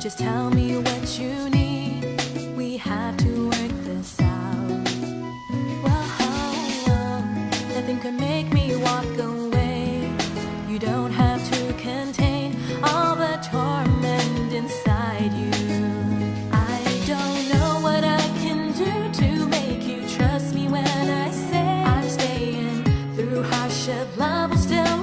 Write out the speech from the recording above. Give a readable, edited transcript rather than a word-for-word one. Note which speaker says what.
Speaker 1: Just tell me what you need. We have to work this out. Whoa, nothing could make me walk away. You don't have to contain all the torment inside you. I don't know what I can do to make you trust me when I say I'm staying through hardship. Love will still